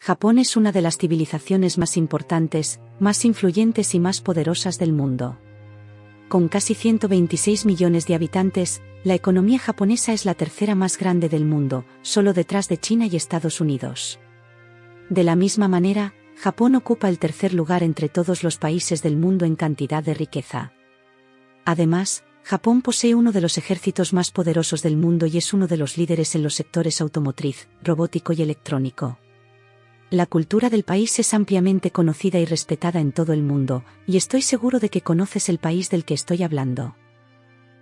Japón es una de las civilizaciones más importantes, más influyentes y más poderosas del mundo. Con casi 126 millones de habitantes, la economía japonesa es la tercera más grande del mundo, solo detrás de China y Estados Unidos. De la misma manera, Japón ocupa el tercer lugar entre todos los países del mundo en cantidad de riqueza. Además, Japón posee uno de los ejércitos más poderosos del mundo y es uno de los líderes en los sectores automotriz, robótico y electrónico. La cultura del país es ampliamente conocida y respetada en todo el mundo, y estoy seguro de que conoces el país del que estoy hablando.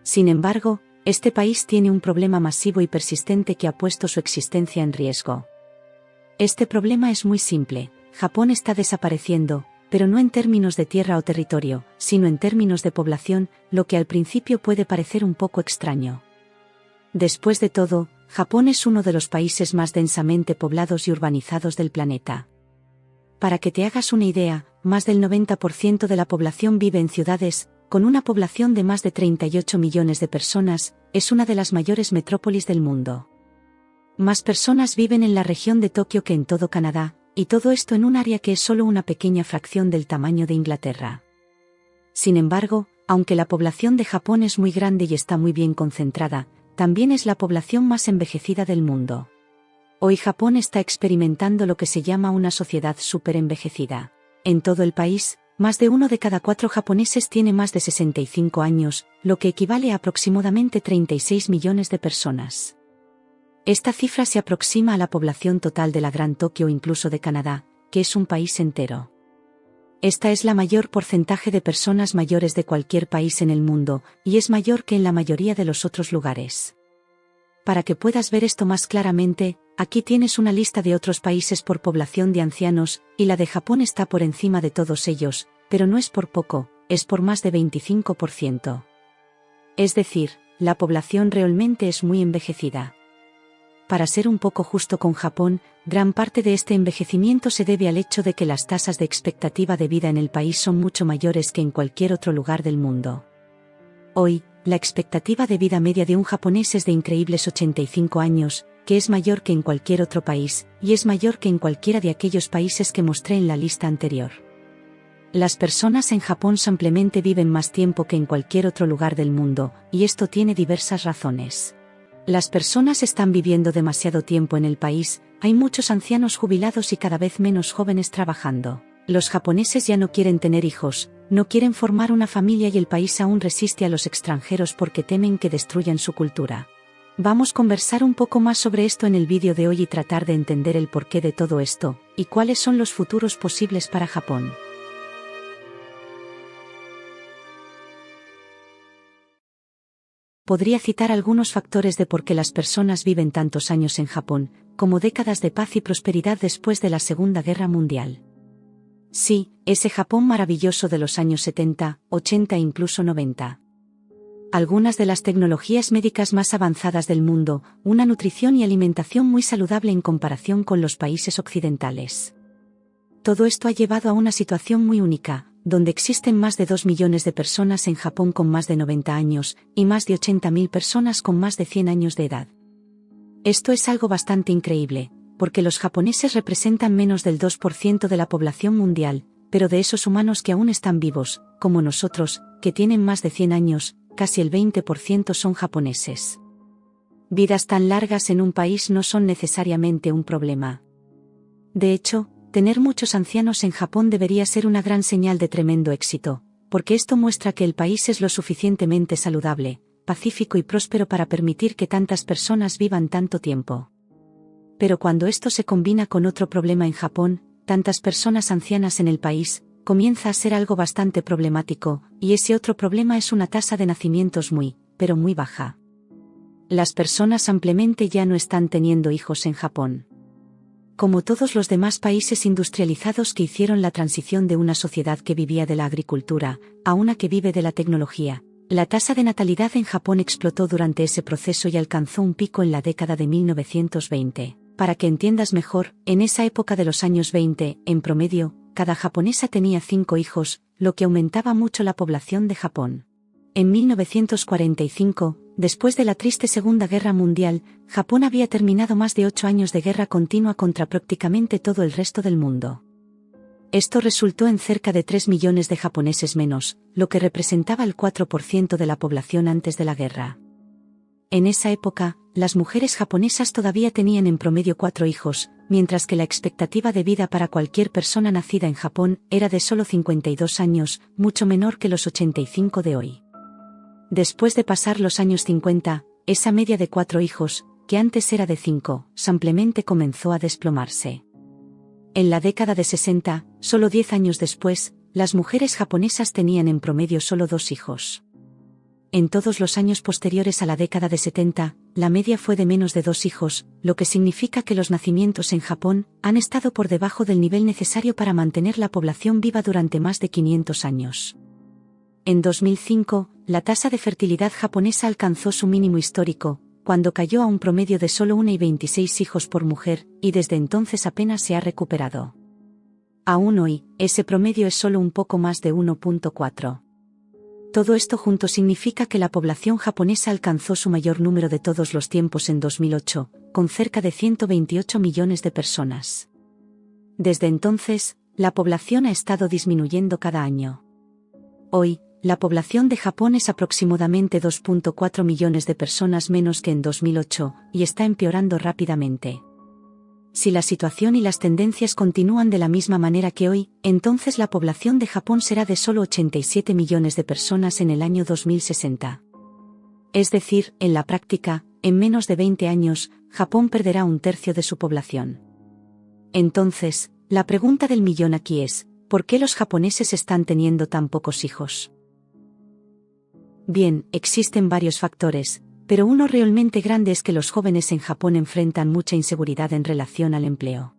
Sin embargo, este país tiene un problema masivo y persistente que ha puesto su existencia en riesgo. Este problema es muy simple: Japón está desapareciendo, pero no en términos de tierra o territorio, sino en términos de población, lo que al principio puede parecer un poco extraño. Después de todo, Japón es uno de los países más densamente poblados y urbanizados del planeta. Para que te hagas una idea, más del 90% de la población vive en ciudades, con una población de más de 38 millones de personas, es una de las mayores metrópolis del mundo. Más personas viven en la región de Tokio que en todo Canadá, y todo esto en un área que es solo una pequeña fracción del tamaño de Inglaterra. Sin embargo, aunque la población de Japón es muy grande y está muy bien concentrada, también es la población más envejecida del mundo. Hoy Japón está experimentando lo que se llama una sociedad superenvejecida. En todo el país, más de 1 de cada 4 japoneses tiene más de 65 años, lo que equivale a aproximadamente 36 millones de personas. Esta cifra se aproxima a la población total de la Gran Tokio o incluso de Canadá, que es un país entero. Esta es la mayor porcentaje de personas mayores de cualquier país en el mundo, y es mayor que en la mayoría de los otros lugares. Para que puedas ver esto más claramente, aquí tienes una lista de otros países por población de ancianos, y la de Japón está por encima de todos ellos, pero no es por poco, es por más de 25%. Es decir, la población realmente es muy envejecida. Para ser un poco justo con Japón, gran parte de este envejecimiento se debe al hecho de que las tasas de expectativa de vida en el país son mucho mayores que en cualquier otro lugar del mundo. Hoy, la expectativa de vida media de un japonés es de increíbles 85 años, que es mayor que en cualquier otro país, y es mayor que en cualquiera de aquellos países que mostré en la lista anterior. Las personas en Japón simplemente viven más tiempo que en cualquier otro lugar del mundo, y esto tiene diversas razones. Las personas están viviendo demasiado tiempo en el país, hay muchos ancianos jubilados y cada vez menos jóvenes trabajando. Los japoneses ya no quieren tener hijos, no quieren formar una familia y el país aún resiste a los extranjeros porque temen que destruyan su cultura. Vamos a conversar un poco más sobre esto en el vídeo de hoy y tratar de entender el porqué de todo esto, y cuáles son los futuros posibles para Japón. Podría citar algunos factores de por qué las personas viven tantos años en Japón, como décadas de paz y prosperidad después de la Segunda Guerra Mundial. Sí, ese Japón maravilloso de los años 70, 80 e incluso 90. Algunas de las tecnologías médicas más avanzadas del mundo, una nutrición y alimentación muy saludable en comparación con los países occidentales. Todo esto ha llevado a una situación muy única, donde existen más de 2 millones de personas en Japón con más de 90 años, y más de 80.000 personas con más de 100 años de edad. Esto es algo bastante increíble, porque los japoneses representan menos del 2% de la población mundial, pero de esos humanos que aún están vivos, como nosotros, que tienen más de 100 años, casi el 20% son japoneses. Vidas tan largas en un país no son necesariamente un problema. De hecho, tener muchos ancianos en Japón debería ser una gran señal de tremendo éxito, porque esto muestra que el país es lo suficientemente saludable, pacífico y próspero para permitir que tantas personas vivan tanto tiempo. Pero cuando esto se combina con otro problema en Japón, tantas personas ancianas en el país, comienza a ser algo bastante problemático, y ese otro problema es una tasa de nacimientos pero muy baja. Las personas ampliamente ya no están teniendo hijos en Japón. Como todos los demás países industrializados que hicieron la transición de una sociedad que vivía de la agricultura, a una que vive de la tecnología, la tasa de natalidad en Japón explotó durante ese proceso y alcanzó un pico en la década de 1920. Para que entiendas mejor, en esa época de los años 20, en promedio, cada japonesa tenía 5 hijos, lo que aumentaba mucho la población de Japón. En 1945, después de la triste Segunda Guerra Mundial, Japón había terminado más de 8 años de guerra continua contra prácticamente todo el resto del mundo. Esto resultó en cerca de 3 millones de japoneses menos, lo que representaba el 4% de la población antes de la guerra. En esa época, las mujeres japonesas todavía tenían en promedio 4 hijos, mientras que la expectativa de vida para cualquier persona nacida en Japón era de solo 52 años, mucho menor que los 85 de hoy. Después de pasar los años 50, esa media de 4 hijos, que antes era de 5, simplemente comenzó a desplomarse. En la década de 60, solo 10 años después, las mujeres japonesas tenían en promedio solo 2 hijos. En todos los años posteriores a la década de 70, la media fue de menos de 2 hijos, lo que significa que los nacimientos en Japón han estado por debajo del nivel necesario para mantener la población viva durante más de 500 años. En 2005, la tasa de fertilidad japonesa alcanzó su mínimo histórico, cuando cayó a un promedio de solo 1,26 hijos por mujer, y desde entonces apenas se ha recuperado. Aún hoy, ese promedio es solo un poco más de 1,4. Todo esto junto significa que la población japonesa alcanzó su mayor número de todos los tiempos en 2008, con cerca de 128 millones de personas. Desde entonces, la población ha estado disminuyendo cada año. Hoy, la población de Japón es aproximadamente 2,4 millones de personas menos que en 2008, y está empeorando rápidamente. Si la situación y las tendencias continúan de la misma manera que hoy, entonces la población de Japón será de solo 87 millones de personas en el año 2060. Es decir, en la práctica, en menos de 20 años, Japón perderá un tercio de su población. Entonces, la pregunta del millón aquí es, ¿por qué los japoneses están teniendo tan pocos hijos? Bien, existen varios factores, pero uno realmente grande es que los jóvenes en Japón enfrentan mucha inseguridad en relación al empleo.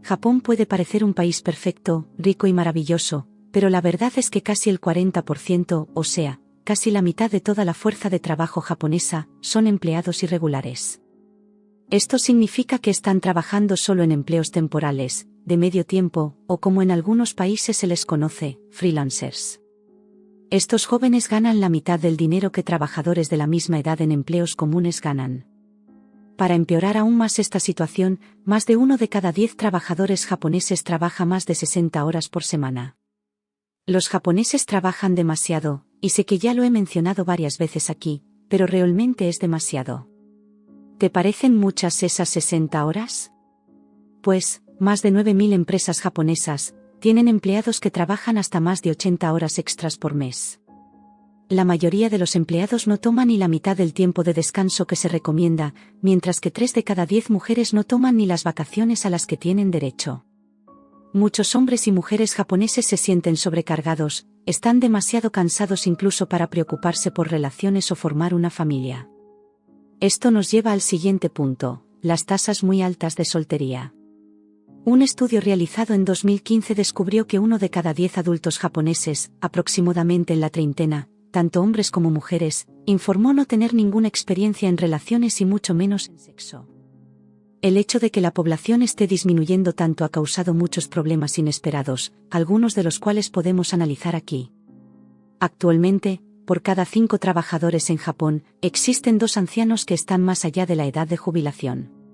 Japón puede parecer un país perfecto, rico y maravilloso, pero la verdad es que casi el 40%, o sea, casi la mitad de toda la fuerza de trabajo japonesa, son empleados irregulares. Esto significa que están trabajando solo en empleos temporales, de medio tiempo, o como en algunos países se les conoce, freelancers. Estos jóvenes ganan la mitad del dinero que trabajadores de la misma edad en empleos comunes ganan. Para empeorar aún más esta situación, más de 1 de cada 10 trabajadores japoneses trabaja más de 60 horas por semana. Los japoneses trabajan demasiado, y sé que ya lo he mencionado varias veces aquí, pero realmente es demasiado. ¿Te parecen muchas esas 60 horas? Pues, más de 9.000 empresas japonesas tienen empleados que trabajan hasta más de 80 horas extras por mes. La mayoría de los empleados no toman ni la mitad del tiempo de descanso que se recomienda, mientras que 3 de cada 10 mujeres no toman ni las vacaciones a las que tienen derecho. Muchos hombres y mujeres japoneses se sienten sobrecargados, están demasiado cansados incluso para preocuparse por relaciones o formar una familia. Esto nos lleva al siguiente punto, las tasas muy altas de soltería. Un estudio realizado en 2015 descubrió que 1 de cada 10 adultos japoneses, aproximadamente en la treintena, tanto hombres como mujeres, informó no tener ninguna experiencia en relaciones y mucho menos en sexo. El hecho de que la población esté disminuyendo tanto ha causado muchos problemas inesperados, algunos de los cuales podemos analizar aquí. Actualmente, por cada 5 trabajadores en Japón, existen 2 ancianos que están más allá de la edad de jubilación.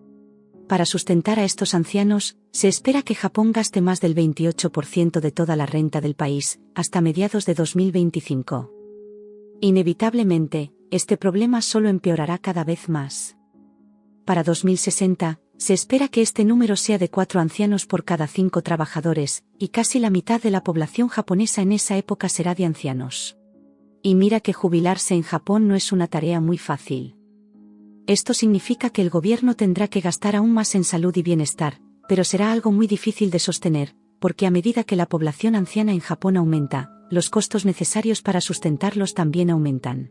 Para sustentar a estos ancianos, se espera que Japón gaste más del 28% de toda la renta del país, hasta mediados de 2025. Inevitablemente, este problema solo empeorará cada vez más. Para 2060, se espera que este número sea de 4 ancianos por cada 5 trabajadores, y casi la mitad de la población japonesa en esa época será de ancianos. Y mira que jubilarse en Japón no es una tarea muy fácil. Esto significa que el gobierno tendrá que gastar aún más en salud y bienestar, pero será algo muy difícil de sostener, porque a medida que la población anciana en Japón aumenta, los costos necesarios para sustentarlos también aumentan.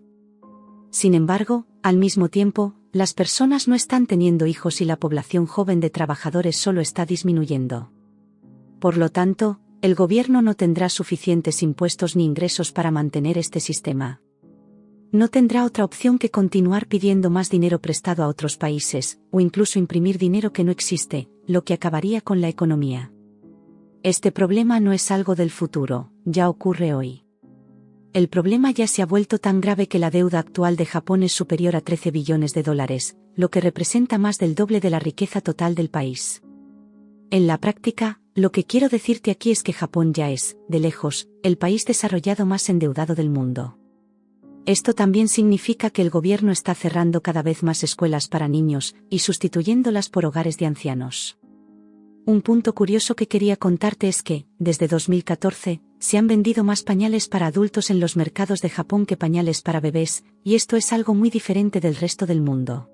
Sin embargo, al mismo tiempo, las personas no están teniendo hijos y la población joven de trabajadores solo está disminuyendo. Por lo tanto, el gobierno no tendrá suficientes impuestos ni ingresos para mantener este sistema. No tendrá otra opción que continuar pidiendo más dinero prestado a otros países, o incluso imprimir dinero que no existe, lo que acabaría con la economía. Este problema no es algo del futuro, ya ocurre hoy. El problema ya se ha vuelto tan grave que la deuda actual de Japón es superior a 13 billones de dólares, lo que representa más del doble de la riqueza total del país. En la práctica, lo que quiero decirte aquí es que Japón ya es, de lejos, el país desarrollado más endeudado del mundo. Esto también significa que el gobierno está cerrando cada vez más escuelas para niños y sustituyéndolas por hogares de ancianos. Un punto curioso que quería contarte es que, desde 2014, se han vendido más pañales para adultos en los mercados de Japón que pañales para bebés, y esto es algo muy diferente del resto del mundo.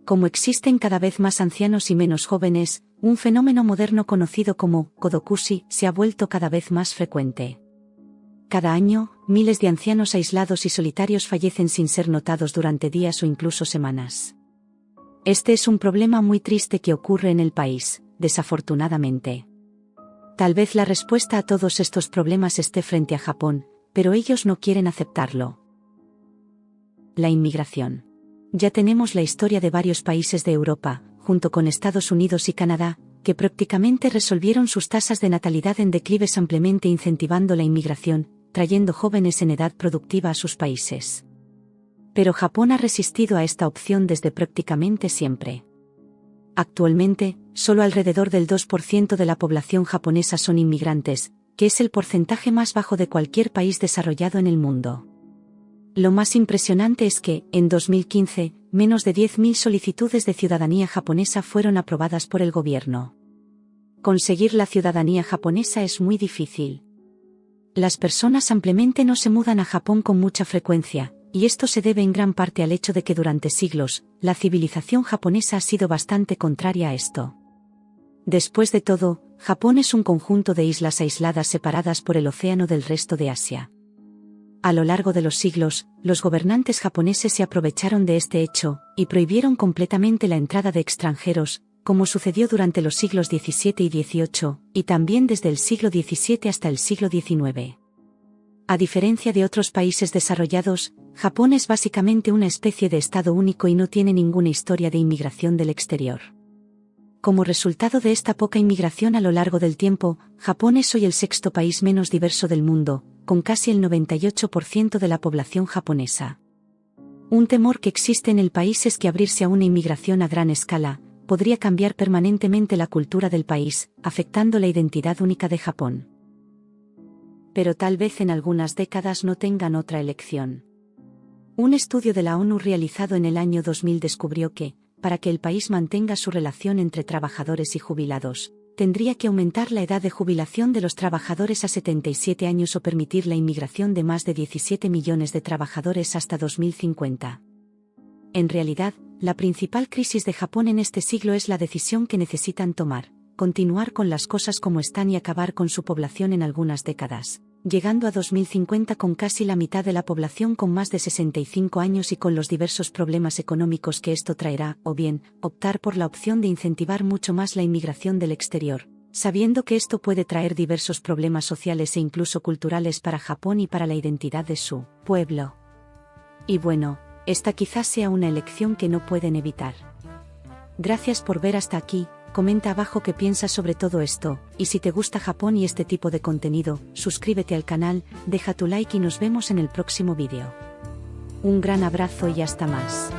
Como existen cada vez más ancianos y menos jóvenes, un fenómeno moderno conocido como kodokushi se ha vuelto cada vez más frecuente. Cada año, miles de ancianos aislados y solitarios fallecen sin ser notados durante días o incluso semanas. Este es un problema muy triste que ocurre en el país, desafortunadamente. Tal vez la respuesta a todos estos problemas esté frente a Japón, pero ellos no quieren aceptarlo. La inmigración. Ya tenemos la historia de varios países de Europa, junto con Estados Unidos y Canadá, que prácticamente resolvieron sus tasas de natalidad en declives ampliamente incentivando la inmigración, trayendo jóvenes en edad productiva a sus países. Pero Japón ha resistido a esta opción desde prácticamente siempre. Actualmente, solo alrededor del 2% de la población japonesa son inmigrantes, que es el porcentaje más bajo de cualquier país desarrollado en el mundo. Lo más impresionante es que, en 2015, menos de 10.000 solicitudes de ciudadanía japonesa fueron aprobadas por el gobierno. Conseguir la ciudadanía japonesa es muy difícil. Las personas ampliamente no se mudan a Japón con mucha frecuencia, y esto se debe en gran parte al hecho de que durante siglos, la civilización japonesa ha sido bastante contraria a esto. Después de todo, Japón es un conjunto de islas aisladas separadas por el océano del resto de Asia. A lo largo de los siglos, los gobernantes japoneses se aprovecharon de este hecho, y prohibieron completamente la entrada de extranjeros, como sucedió durante los siglos XVII y XVIII, y también desde el siglo XVII hasta el siglo XIX. A diferencia de otros países desarrollados, Japón es básicamente una especie de estado único y no tiene ninguna historia de inmigración del exterior. Como resultado de esta poca inmigración a lo largo del tiempo, Japón es hoy el sexto país menos diverso del mundo, con casi el 98% de la población japonesa. Un temor que existe en el país es que abrirse a una inmigración a gran escala podría cambiar permanentemente la cultura del país, afectando la identidad única de Japón. Pero tal vez en algunas décadas no tengan otra elección. Un estudio de la ONU realizado en el año 2000 descubrió que, para que el país mantenga su relación entre trabajadores y jubilados, tendría que aumentar la edad de jubilación de los trabajadores a 77 años o permitir la inmigración de más de 17 millones de trabajadores hasta 2050. En realidad, la principal crisis de Japón en este siglo es la decisión que necesitan tomar: continuar con las cosas como están y acabar con su población en algunas décadas, llegando a 2050 con casi la mitad de la población con más de 65 años y con los diversos problemas económicos que esto traerá, o bien, optar por la opción de incentivar mucho más la inmigración del exterior, sabiendo que esto puede traer diversos problemas sociales e incluso culturales para Japón y para la identidad de su pueblo. Y bueno, esta quizás sea una elección que no pueden evitar. Gracias por ver hasta aquí. Comenta abajo qué piensas sobre todo esto, y si te gusta Japón y este tipo de contenido, suscríbete al canal, deja tu like y nos vemos en el próximo vídeo. Un gran abrazo y hasta más.